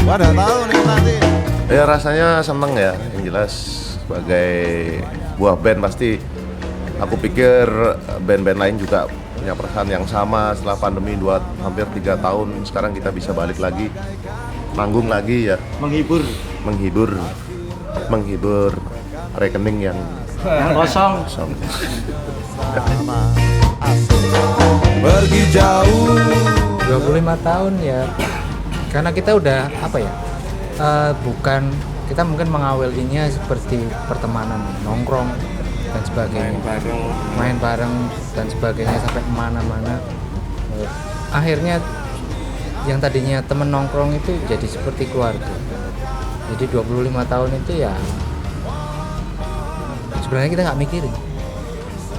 Waduh tahu nih nanti. Ya rasanya seneng ya, yang jelas sebagai buah band pasti aku pikir band-band lain juga punya perasaan yang sama setelah pandemi hampir 3 tahun sekarang kita bisa balik lagi manggung lagi ya, menghibur rekening yang kosong. Pergi jauh 25 tahun ya, karena kita udah apa ya, bukan kita mungkin mengawalinya seperti pertemanan nongkrong dan sebagainya, main bareng dan sebagainya sampai kemana-mana. Akhirnya yang tadinya temen nongkrong itu jadi seperti keluarga. Jadi 25 tahun itu ya sebenarnya kita nggak mikirin,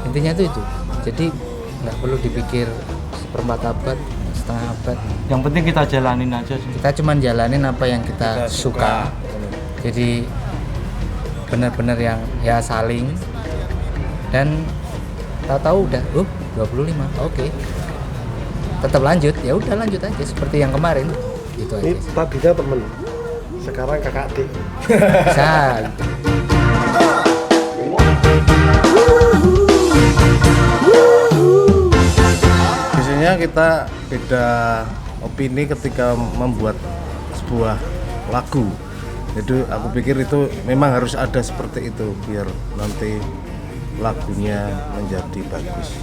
intinya itu. Jadi nggak perlu dipikir seperempat abad, setengah abad. Yang penting kita jalanin aja sih. Kita cuman jalanin apa yang kita suka. Jadi benar-benar yang ya saling, dan tahu-tahu udah 25, oke. Tetap lanjut, ya udah lanjut aja seperti yang kemarin gitu aja. Ini tadinya temen, sekarang kakak adik. Bisa. Biasanya kita beda opini ketika membuat sebuah lagu. Jadi aku pikir itu memang harus ada seperti itu biar nanti lagunya menjadi bagus.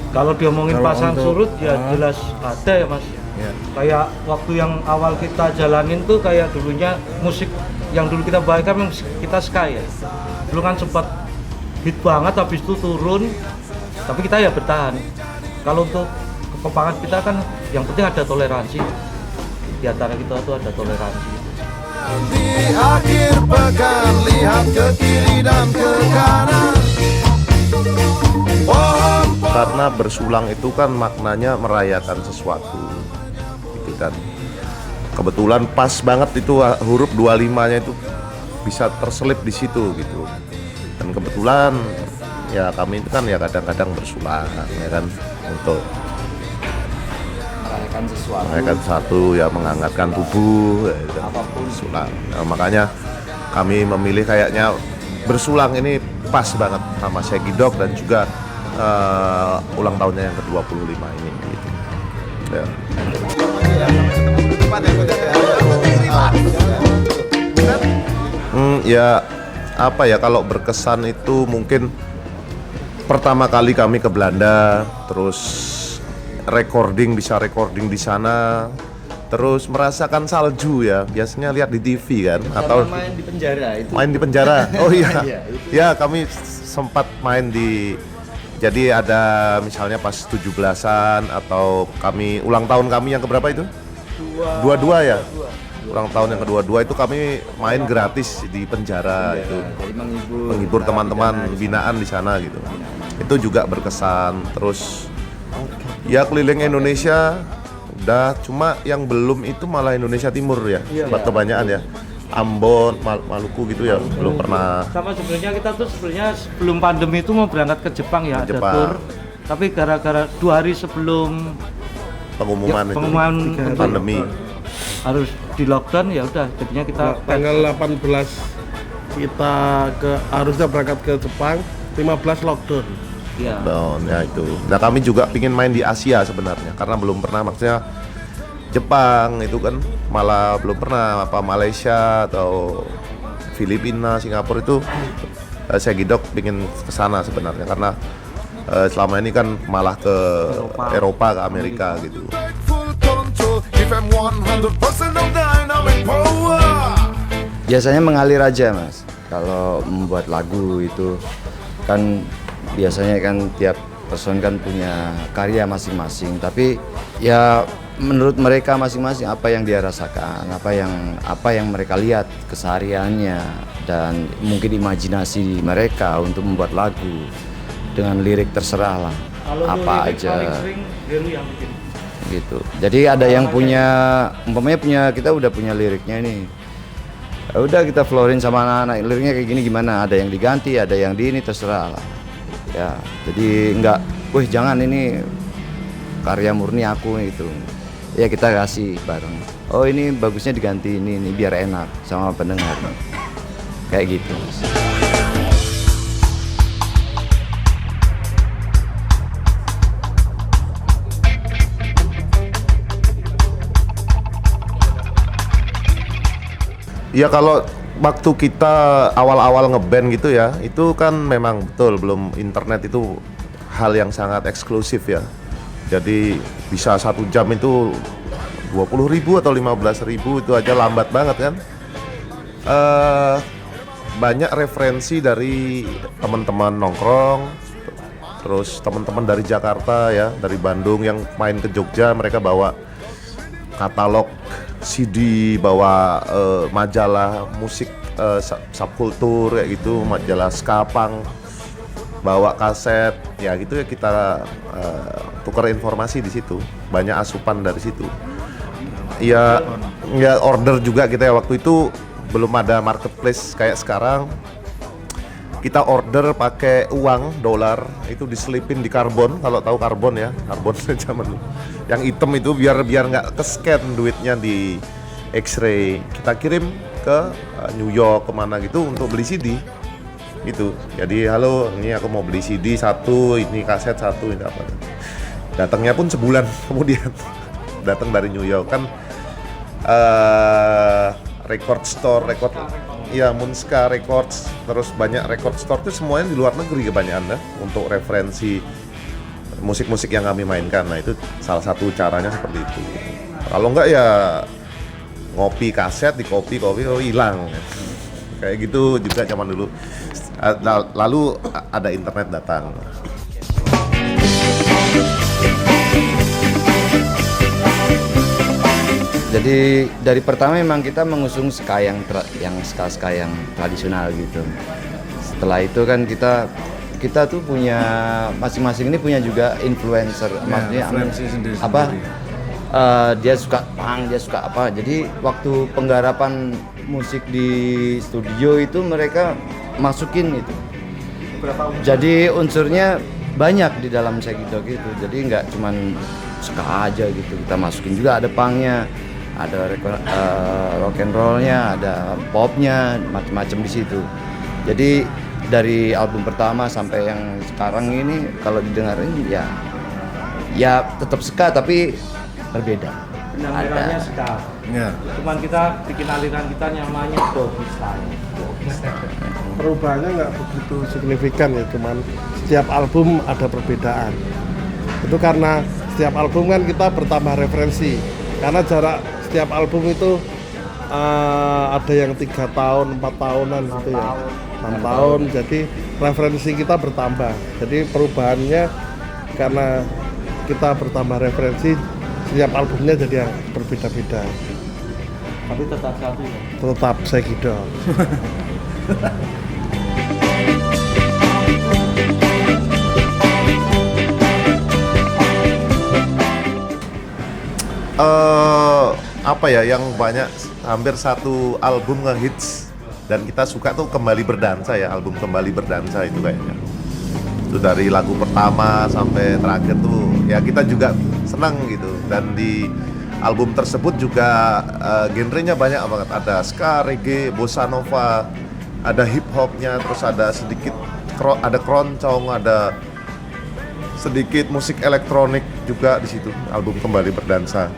Kalau diomongin Kalau pasang untuk- surut ya jelas ada ya mas. Ya. Kayak waktu yang awal kita jalanin tuh kayak dulunya musik yang dulu kita bawakan memang kita ska ya. Dulu kan sempat hit banget, habis itu turun, tapi kita ya bertahan. Kalau untuk kekompakan kita kan yang penting ada toleransi. Di antara kita tuh ada toleransi. di akhir pekan, lihat ke kiri dan ke kanan. karena bersulang itu kan maknanya merayakan sesuatu gitu kan. Kebetulan pas banget itu huruf 25-nya itu bisa terselip di situ gitu. Dan kebetulan ya kami itu kan ya kadang-kadang bersulang ya kan, untuk merayakan satu ya, menghangatkan tubuh ya, apapun bersulang. Nah, makanya kami memilih kayaknya bersulang ini pas banget sama Segidok dan juga ulang tahunnya yang ke-25 ini gitu. Ya. Ya apa ya, kalau berkesan itu mungkin pertama kali kami ke Belanda, terus bisa recording di sana, terus merasakan salju ya, biasanya lihat di TV kan, atau main di penjara itu. main di penjara. Oh iya, ya kami sempat main jadi ada misalnya pas 17-an atau kami ulang tahun kami yang keberapa itu? Dua ya. Ulang tahun yang kedua itu kami main gratis di penjara itu. Jadi Menghibur teman-teman binaan di sana gitu. Itu juga berkesan. Terus ya keliling Indonesia udah, cuma yang belum itu malah Indonesia Timur ya. Kebanyakan ya. Ambon, Maluku gitu ya, belum pernah. Sama sebenarnya kita tuh sebenarnya sebelum pandemi itu mau berangkat ke Jepang ya, Ke ada Jepang. tour. Tapi gara-gara 2 hari sebelum Pengumuman itu pandemi. harus di lockdown, ya udah jadinya kita Tanggal 18 kita harusnya berangkat ke Jepang, 15 lockdown. ya. Down ya itu. Nah kami juga pingin main di Asia sebenarnya, karena belum pernah, maksudnya Jepang itu kan malah belum pernah, apa Malaysia atau Filipina, Singapura itu Segidok pingin kesana sebenarnya, karena selama ini kan malah ke Eropa, ke Amerika gitu. Full control, give them 100% of dynamic power. biasanya mengalir aja mas. Kalau membuat lagu itu kan biasanya kan tiap person kan punya karya masing-masing. Tapi ya menurut mereka masing-masing apa yang dia rasakan, apa yang mereka lihat kesehariannya, dan mungkin imajinasi mereka untuk membuat lagu dengan lirik terserah lah. Kalau lu Apa lirik aja paling sering dia lu yang bikin. gitu. Jadi ada yang punya, umpamanya kita udah punya liriknya nih. Ya udah kita floorin sama anak-anak, liriknya kayak gini gimana, ada yang diganti, ada yang di ini, terserah lah. Ya, jadi enggak, wih jangan, ini karya murni aku gitu. ya kita kasih bareng. Oh ini bagusnya diganti ini biar enak sama pendengar. Kayak gitu. Ya kalau waktu kita awal-awal ngeband gitu ya, itu kan memang betul belum internet itu hal yang sangat eksklusif ya. Jadi bisa 1 jam itu 20.000 atau 15.000 itu aja lambat banget kan. Banyak referensi dari teman-teman nongkrong, terus teman-teman dari Jakarta ya, dari Bandung yang main ke Jogja, mereka bawa katalog CD, bawa majalah musik subkultur kayak gitu, majalah skapang, bawa kaset ya gitu ya, kita tukar informasi di situ, banyak asupan dari situ. Ya order juga kita ya, waktu itu belum ada marketplace kayak sekarang. Kita order pakai uang dolar, itu diselipin di karbon, kalau tahu karbon ya, karbon zaman dulu. Yang hitam itu biar nggak ke-scan duitnya di X-ray. Kita kirim ke New York kemana gitu untuk beli CD. Gitu. Jadi halo, ini aku mau beli CD 1, ini kaset 1, ini apa. Datangnya pun sebulan kemudian. Datang dari New York kan record store, ya Munska Records, terus banyak record store itu semuanya di luar negeri kebanyakan ya, untuk referensi musik-musik yang kami mainkan. Nah itu salah satu caranya seperti itu. Kalau enggak ya ngopi kaset, di kopi oh hilang. Kayak gitu juga zaman dulu. Lalu ada internet datang. Jadi dari pertama memang kita mengusung ska yang tradisional gitu. Setelah itu kan kita tuh punya masing-masing ini punya juga influencer, maksudnya apa? Dia suka punk, dia suka apa. Jadi waktu penggarapan musik di studio itu mereka masukin itu. Jadi unsurnya banyak di dalam Segidok itu. Jadi nggak cuman ska aja gitu, kita masukin juga ada punknya, ada rock and rollnya, ada popnya, macam-macam di situ. Jadi dari album pertama sampai yang sekarang ini kalau didengarin ya tetap ska tapi berbeda. Benang merahnya ska. Ya. Cuman kita bikin aliran kita namanya doggy style. Perubahannya nggak begitu signifikan ya, cuman setiap album ada perbedaan. Itu karena setiap album kan kita bertambah referensi, karena jarak setiap album itu ada yang 3 tahun, 4 tahunan gitu ya, 6 tahun. Jadi referensi kita bertambah. Jadi perubahannya karena kita bertambah referensi, setiap albumnya jadi yang berbeda-beda. Tapi tetap satu ya. Tetap Segidok. Apa ya yang banyak, hampir satu album ngehits dan kita suka tuh Kembali Berdansa ya, album Kembali Berdansa itu kayaknya. Itu dari lagu pertama sampai terakhir tuh ya kita juga senang gitu. Dan di album tersebut juga genrenya banyak banget, ada ska, reggae, bossa nova, ada hip hopnya, terus ada sedikit ada keroncong, ada sedikit musik elektronik juga di situ, album Kembali Berdansa.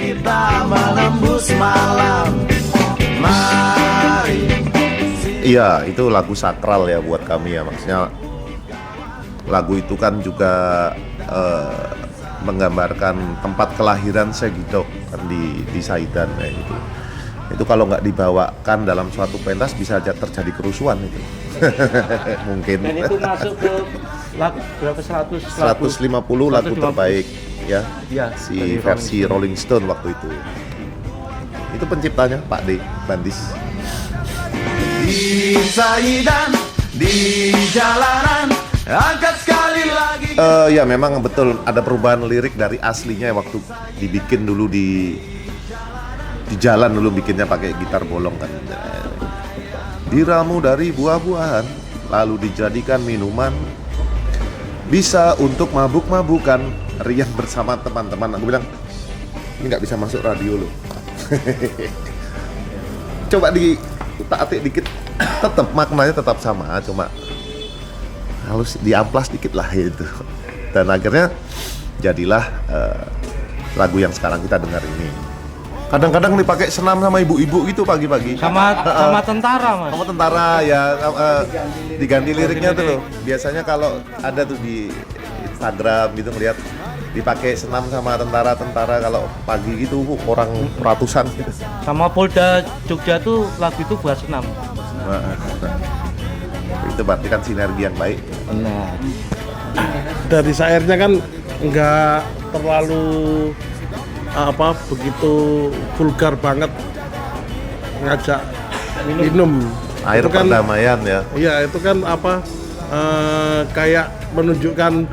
Kita menembus malam. Mari. Iya, itu lagu sakral ya buat kami ya, maksudnya lagu itu kan juga menggambarkan tempat kelahiran Segidok kan di Saidan kayak gitu. Itu kalau nggak dibawakan dalam suatu pentas bisa aja terjadi kerusuhan itu. Mungkin. Dan itu masuk ke lagu berapa, 150 lagu terbaik ya, si versi Rolling Stone waktu itu. Itu penciptanya Pak D. Bandis. Di Saidan, di jalanan, angkat sekali lagi. Ya memang betul ada perubahan lirik dari aslinya waktu dibikin dulu di jalan dulu, bikinnya pakai gitar bolong kan. Diramu dari buah-buahan lalu dijadikan minuman, bisa untuk mabuk-mabukan, riang bersama teman-teman. Aku bilang Ini nggak bisa masuk radio loh. Coba ditaati dikit, tetap maknanya tetap sama, cuma harus diamplas dikit lah itu. Dan akhirnya jadilah lagu yang sekarang kita dengar ini. Kadang-kadang dipakai senam sama ibu-ibu gitu pagi-pagi. Sama tentara, Mas. Sama tentara ya, diganti liriknya tuh loh. Biasanya kalau ada tuh di Instagram gitu ngeliat dipakai senam sama tentara-tentara kalau pagi gitu orang ratusan gitu. Sama Polda Jogja tuh lagu itu buat senam. Nah, itu berarti kan sinergi yang baik. Benar. Dari syairnya kan nggak terlalu begitu vulgar banget, ngajak minum. Air itu kan, perdamaian ya. Iya, itu kan kayak menunjukkan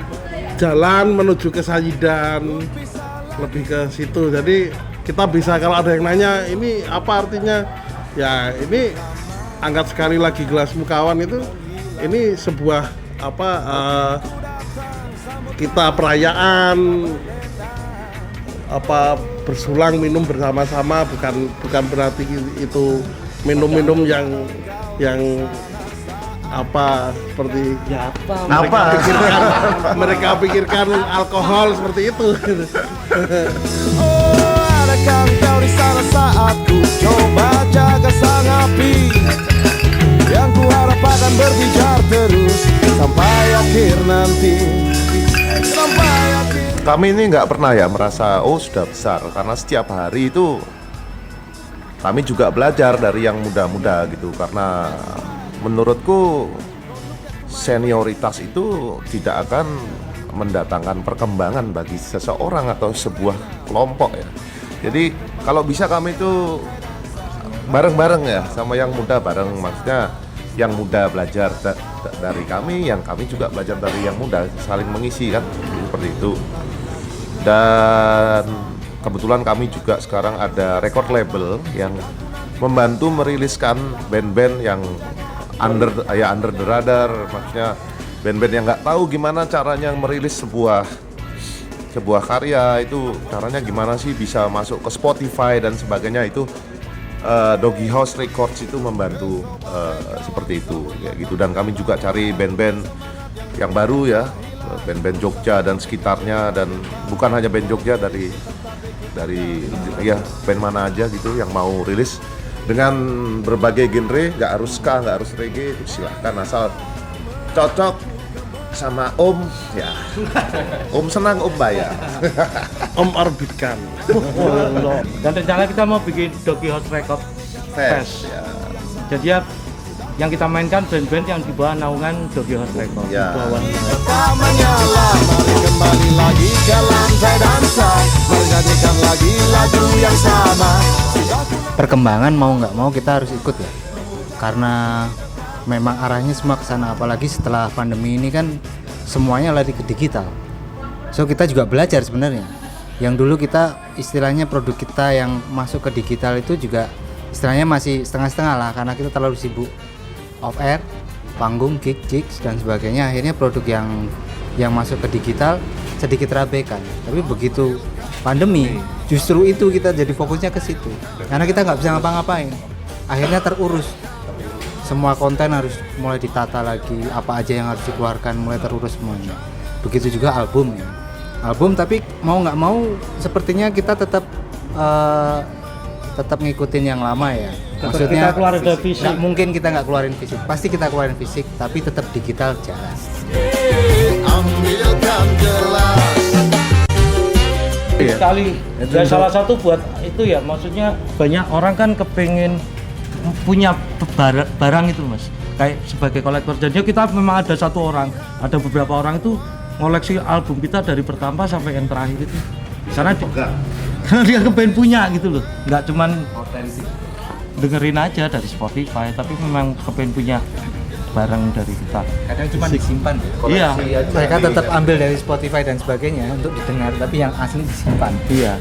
jalan menuju ke Sayidan, lebih ke situ. Jadi kita bisa, kalau ada yang nanya ini apa artinya, ya ini angkat sekali lagi gelasmu kawan, itu ini sebuah kita perayaan bersulang minum bersama-sama, bukan berarti itu minum-minum yang seperti Ya mereka pikirkan alkohol seperti itu. Oh, adakah engkau di sana saat ku coba jaga sang api yang ku harap akan berbicara terus sampai akhir nanti. Kami ini nggak pernah ya merasa sudah besar, karena setiap hari itu kami juga belajar dari yang muda-muda gitu. Karena menurutku senioritas itu tidak akan mendatangkan perkembangan bagi seseorang atau sebuah kelompok ya. Jadi kalau bisa kami itu bareng-bareng ya sama yang muda, bareng, maksudnya yang muda belajar dari kami, yang kami juga belajar dari yang muda, saling mengisi kan, seperti itu. Dan kebetulan kami juga sekarang ada record label yang membantu meriliskan band-band yang under the radar, maksudnya band-band yang nggak tahu gimana caranya merilis sebuah karya, itu caranya gimana sih bisa masuk ke Spotify dan sebagainya. Itu Doggy House Records itu membantu seperti itu ya gitu. Dan kami juga cari band-band yang baru ya, band-band Jogja dan sekitarnya, dan bukan hanya band Jogja, dari ya band mana aja gitu yang mau rilis dengan berbagai genre, nggak harus ska, nggak harus reggae, silahkan asal cocok sama Om ya. Om senang, Om bayar. Om orbitkan. Dan rencana kita mau bikin Doggy House Record Fest. Ya. Jadi ya yang kita mainkan band-band yang di bawah naungan Doggy House Record. Ya. Tak menyala, mari kembali lagi ke lantai dansa, menyanyikan lagi lagu yang sama. Perkembangan mau nggak mau kita harus ikut ya, karena memang arahnya semua ke sana. Apalagi setelah pandemi ini kan semuanya lari ke digital. So kita juga belajar sebenarnya. Yang dulu kita istilahnya produk kita yang masuk ke digital itu juga istilahnya masih setengah-setengah lah, karena kita terlalu sibuk off air, panggung, gig, gigs dan sebagainya. Akhirnya produk yang masuk ke digital sedikit terabaikan. Tapi begitu pandemi, justru itu kita jadi fokusnya ke situ. Karena kita nggak bisa ngapa-ngapain. Akhirnya terurus. Semua konten harus mulai ditata lagi, apa aja yang harus dikeluarkan mulai terurus semuanya. Begitu juga album ya. Album, tapi mau nggak mau sepertinya kita tetap ngikutin yang lama ya. Maksudnya kita keluarin dari fisik. Nggak mungkin kita nggak keluarin fisik. Pasti kita keluarin fisik, tapi tetap digital jalan. Ambilkan gelas. Sekali dan salah satu buat itu ya, maksudnya banyak orang kan kepengen punya barang itu Mas, kayak sebagai kolektor. Jadi kita memang ada beberapa orang itu ngoleksi album kita dari pertama sampai yang terakhir itu, karena dia kepengen punya gitu loh, nggak cuman dengerin aja dari Spotify, tapi memang kepengen punya barang dari kita. Kadang cuma disimpan. Iya. Mereka tetap ambil dari Spotify dan sebagainya untuk didengar, tapi yang asli disimpan. Iya.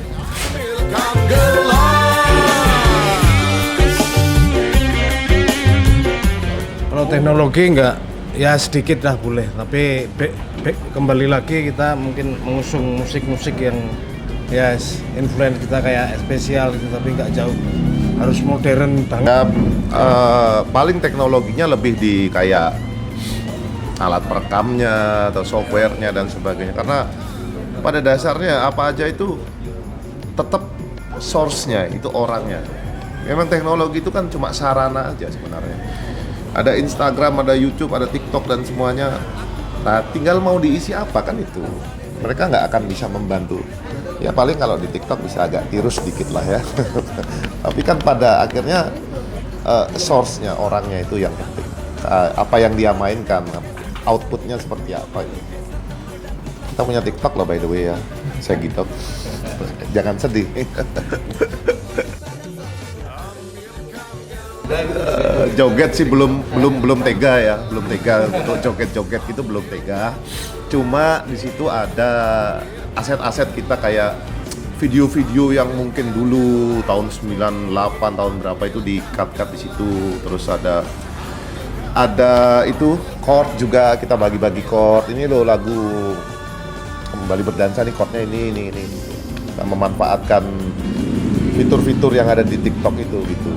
Kalau teknologi enggak, ya sedikit lah boleh, tapi kembali lagi kita mungkin mengusung musik-musik yang yes, influence kita kayak spesial gitu, tapi nggak jauh harus modern banget. Ya, paling teknologinya lebih di kayak alat perekamnya atau softwarenya dan sebagainya, karena pada dasarnya apa aja itu tetap source-nya itu orangnya. Memang teknologi itu kan cuma sarana aja sebenarnya. Ada Instagram, ada YouTube, ada TikTok dan semuanya. Nah, tinggal mau diisi apa kan itu. Mereka nggak akan bisa membantu. Ya paling kalau di TikTok bisa agak tirus sedikit lah ya. Tapi kan pada akhirnya source-nya orangnya itu yang penting. Apa yang dia mainkan, outputnya seperti apa itu. Kita punya TikTok loh by the way ya. Saya gitu. Jangan sedih. Joget sih belum tega ya, belum tega untuk joget-joget gitu, belum tega. Cuma di situ ada aset-aset kita kayak video-video yang mungkin dulu tahun 98 tahun berapa itu di cut di situ. Terus ada itu chord juga, kita bagi-bagi chord. Ini loh lagu Kembali Berdansa nih, chordnya ini. Kita memanfaatkan fitur-fitur yang ada di TikTok itu gitu.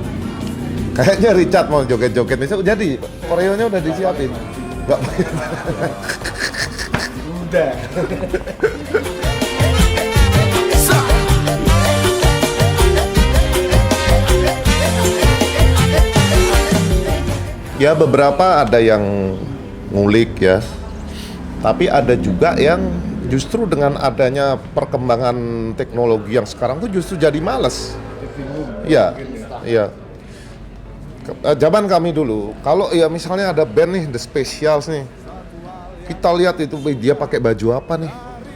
Kayaknya Richard mau joget-joget nih, jadi koreonya udah disiapin. Enggak pakai. Udah. Ya beberapa ada yang ngulik ya, tapi ada juga yang justru dengan adanya perkembangan teknologi yang sekarang tuh justru jadi males. Iya. Zaman kami dulu, kalau ya misalnya ada band nih, The Specials nih, kita lihat itu dia pakai baju apa nih,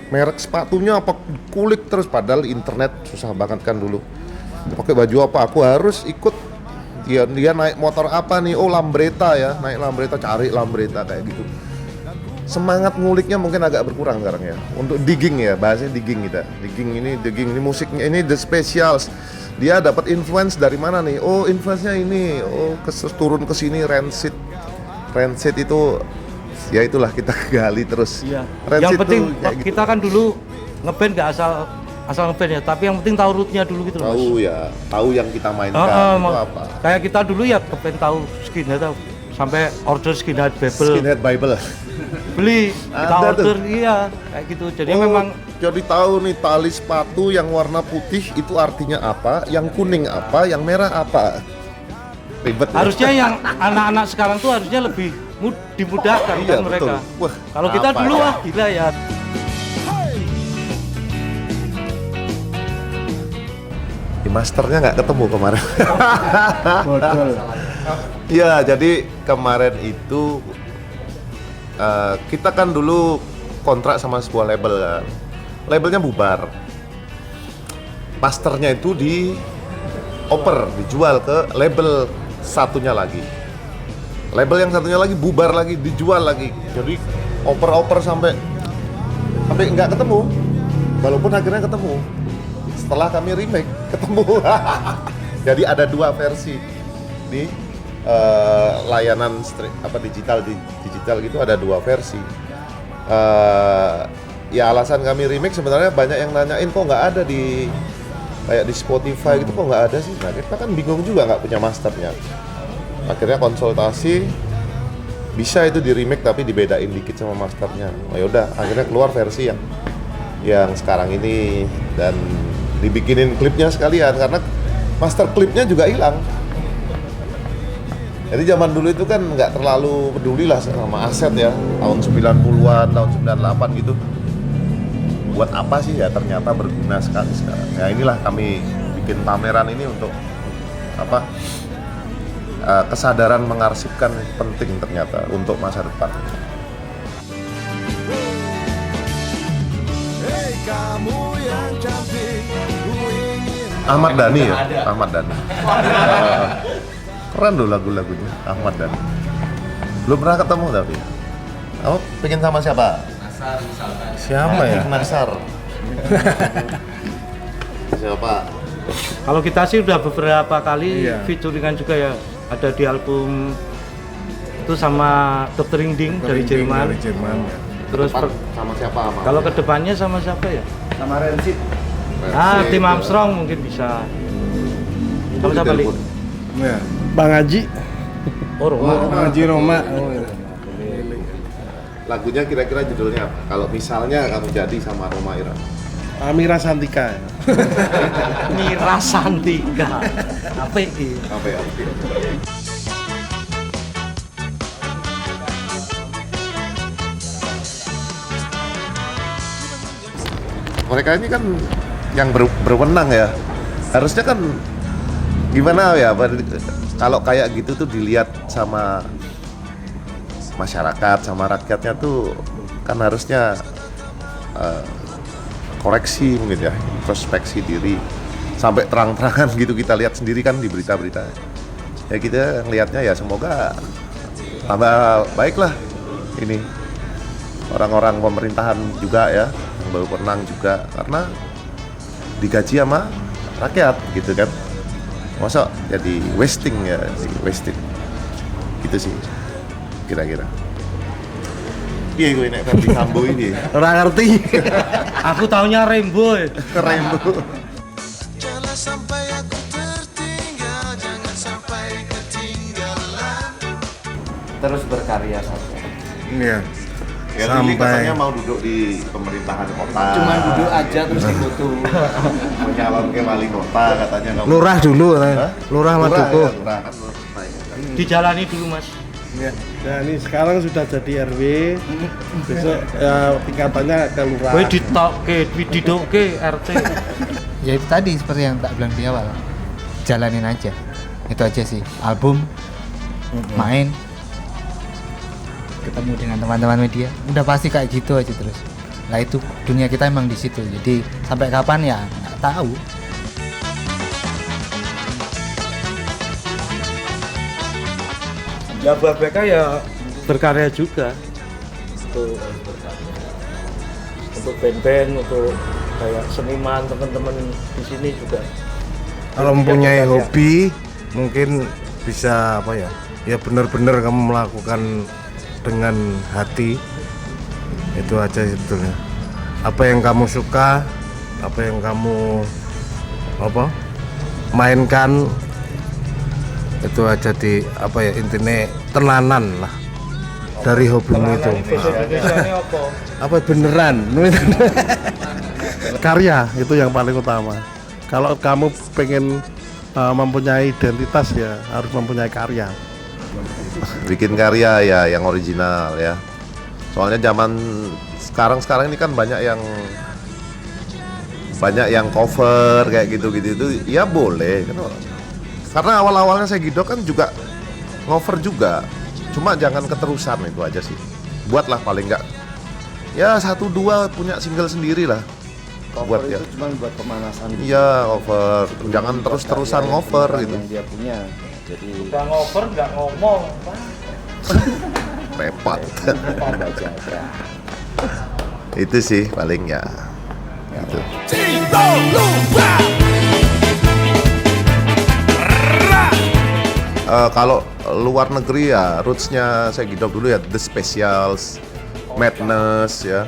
merek sepatunya apa, kulik terus, padahal internet susah banget kan dulu. Pakai baju apa, aku harus ikut. Dia naik motor apa nih, oh Lambretta ya, naik Lambretta, cari Lambretta kayak gitu. Semangat nguliknya mungkin agak berkurang sekarang ya. Untuk digging ya, bahasanya digging kita. Digging ini musiknya, ini The Specials. Dia dapat influence dari mana nih? Oh, influence-nya ini. Oh, turun ke sini Rancid. Rancid itu ya itulah kita gali terus. Iya. Rancid Yang penting kayak gitu. kita kan dulu ngeband nggak asal ngeband ya, tapi yang penting tahu rootnya dulu gitu loh. Tahu ya, tahu yang kita mainkan itu apa. Kayak kita dulu ya ngeband tahu Skinhead, tahu sampai order Skinhead Bible. Skinhead Bible. Beli, kita Ada order, tuh. iya kayak gitu. Jadi Oh, memang jadi tahu nih tali sepatu yang warna putih itu artinya apa, yang kuning apa, yang merah apa. Ribet ya? harusnya yang anak-anak sekarang tuh harusnya lebih dimudahkan Iya, kan mereka. betul. Wah, Kalau kita apa dulu ya? wah gila ya. Di masternya nggak ketemu kemarin. Bodol. Iya, jadi kemarin itu kita kan dulu kontrak sama sebuah label kan. Labelnya bubar. Masternya itu dijual ke label satunya lagi. Label yang satunya lagi bubar lagi, dijual lagi. Jadi oper sampai nggak ketemu. Walaupun akhirnya ketemu. Setelah kami remake, ketemu. Jadi ada dua versi di layanan digital gitu, ada dua versi. Ya alasan kami remake sebenarnya banyak yang nanyain kok nggak ada di kayak di Spotify gitu, kok nggak ada sih. Nah kita kan bingung juga, nggak punya masternya. Akhirnya konsultasi, bisa itu di remake tapi dibedain dikit sama masternya. Oh yaudah, akhirnya keluar versi yang sekarang ini dan dibikinin klipnya sekalian karena master klipnya juga hilang. Jadi zaman dulu itu kan nggak terlalu peduli lah sama aset ya, tahun 90-an, tahun 98 gitu. Buat apa sih ya, ternyata berguna sekali sekarang. Ya inilah kami bikin pameran ini untuk kesadaran mengarsipkan penting ternyata untuk masa depan. Hei kamu yang cantik, ku ingin. Ahmad Dhani ya, Ahmad Dhani. Keren loh lagu-lagunya Ahmad Dhani. Belum pernah ketemu tapi. Kamu bikin sama siapa? Siapa ya? Nasar. Siapa? Kalau kita sih udah beberapa kali Iya. featuringan juga ya. Ada di album itu sama Dr. Inding dari Jerman. Dari Jerman. Terus Sama siapa? kalau kedepannya sama siapa ya? Sama Rancid. Tim Armstrong mungkin bisa. Kamu siapa Li? Ya. Bang Haji, Oh, Roma. Haji Roma. Oh, iya. Lagunya kira-kira judulnya apa? Kalau misalnya kamu jadi sama Roma Irama. Amira Santika. Mira Santika. Apa ini? Apa ya? Mereka ini kan yang berwenang ya. Harusnya kan gimana ya? Kalau kayak gitu tuh dilihat sama masyarakat, sama rakyatnya tuh kan harusnya koreksi mungkin ya, introspeksi diri sampai terang-terangan gitu kita lihat sendiri kan di berita-berita. Ya kita ngelihatnya ya semoga tambah baiklah ini orang-orang pemerintahan juga ya yang baru pernah juga karena digaji sama rakyat gitu kan. Masa jadi wasting ya, wasting gitu sih kira-kira. Iya gue nek Ferdi Sambo ini. Ora ngerti. Aku taunya Rainbow. Rainbow. Jangan sampai aku tertinggal, jangan sampai ketinggalan. Terus berkarya saja. Iya. Ya Lili katanya mau duduk di pemerintahan kota. Cuman duduk aja terus difoto. Mau nyalon ke wali kota katanya kamu. Lurah dulu, Hah? Lurah Maduko. Ya, lurah kan lurah ya. Dijalani dulu Mas. Ya. Nah ini sekarang sudah jadi RW, besok tingkatannya ke lurah. Gue didoke RT. Ya itu tadi seperti yang tak bilang di awal, jalanin aja, itu aja sih. Album, main, ketemu dengan teman-teman media, udah pasti kayak gitu aja terus. Nah itu dunia kita emang di situ, jadi sampai kapan ya nggak tahu. Ya buat mereka ya berkarya juga untuk band-band, untuk kayak seniman teman-teman di sini juga. Kalau mempunyai hobi mungkin bisa apa ya? Ya benar-benar kamu melakukan dengan hati. Itu aja sebetulnya. Apa yang kamu suka, apa yang kamu mainkan, itu aja di apa ya, intinya tenanan lah dari hobimu itu. Apa beneran? Karya itu yang paling utama. Kalau kamu pengen mempunyai identitas ya harus mempunyai karya. Bikin karya ya yang original ya. Soalnya zaman sekarang ini kan banyak yang cover kayak gitu-gitu itu ya boleh kan. Karena awal-awalnya saya Gido kan juga ngover juga. Cuma jangan keterusan, itu aja sih. Buatlah paling enggak ya 1-2 punya single sendiri lah. Cover Buat itu ya. cuma buat pemanasan. Iya, cover. Jangan terus-terusan Karya ngover yang gitu. dia punya. Jadi Udah ngoper nggak ngomong. Repot. tambah jaga. Itu sih paling ya. Gitu. Kalau luar negeri ya rootsnya saya Gido dulu ya The Specials, Madness ya,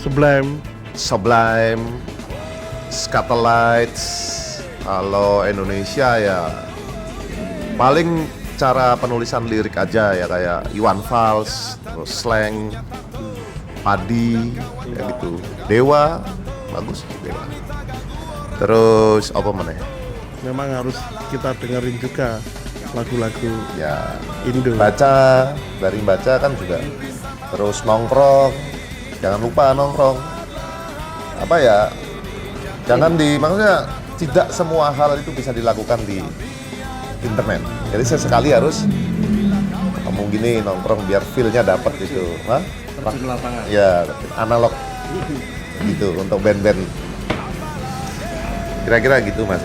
Sublime. Sublime, Scatolites. Kalau Indonesia ya paling cara penulisan lirik aja ya kayak Iwan Fals, terus Slang, Padi, ya gitu. Dewa, bagus Dewa. Terus apa mana? Memang harus kita dengerin juga lagu-lagu Ya Indo. baca, dari baca kan juga. Terus nongkrong, jangan lupa nongkrong. Apa ya? Jangan maksudnya tidak semua hal itu bisa dilakukan di internet. Jadi sesekali harus ngomong gini nongkrong biar feel-nya dapat gitu. Hah? Terjun lapangan. Ya, analog gitu untuk band-band. Kira-kira gitu Mas.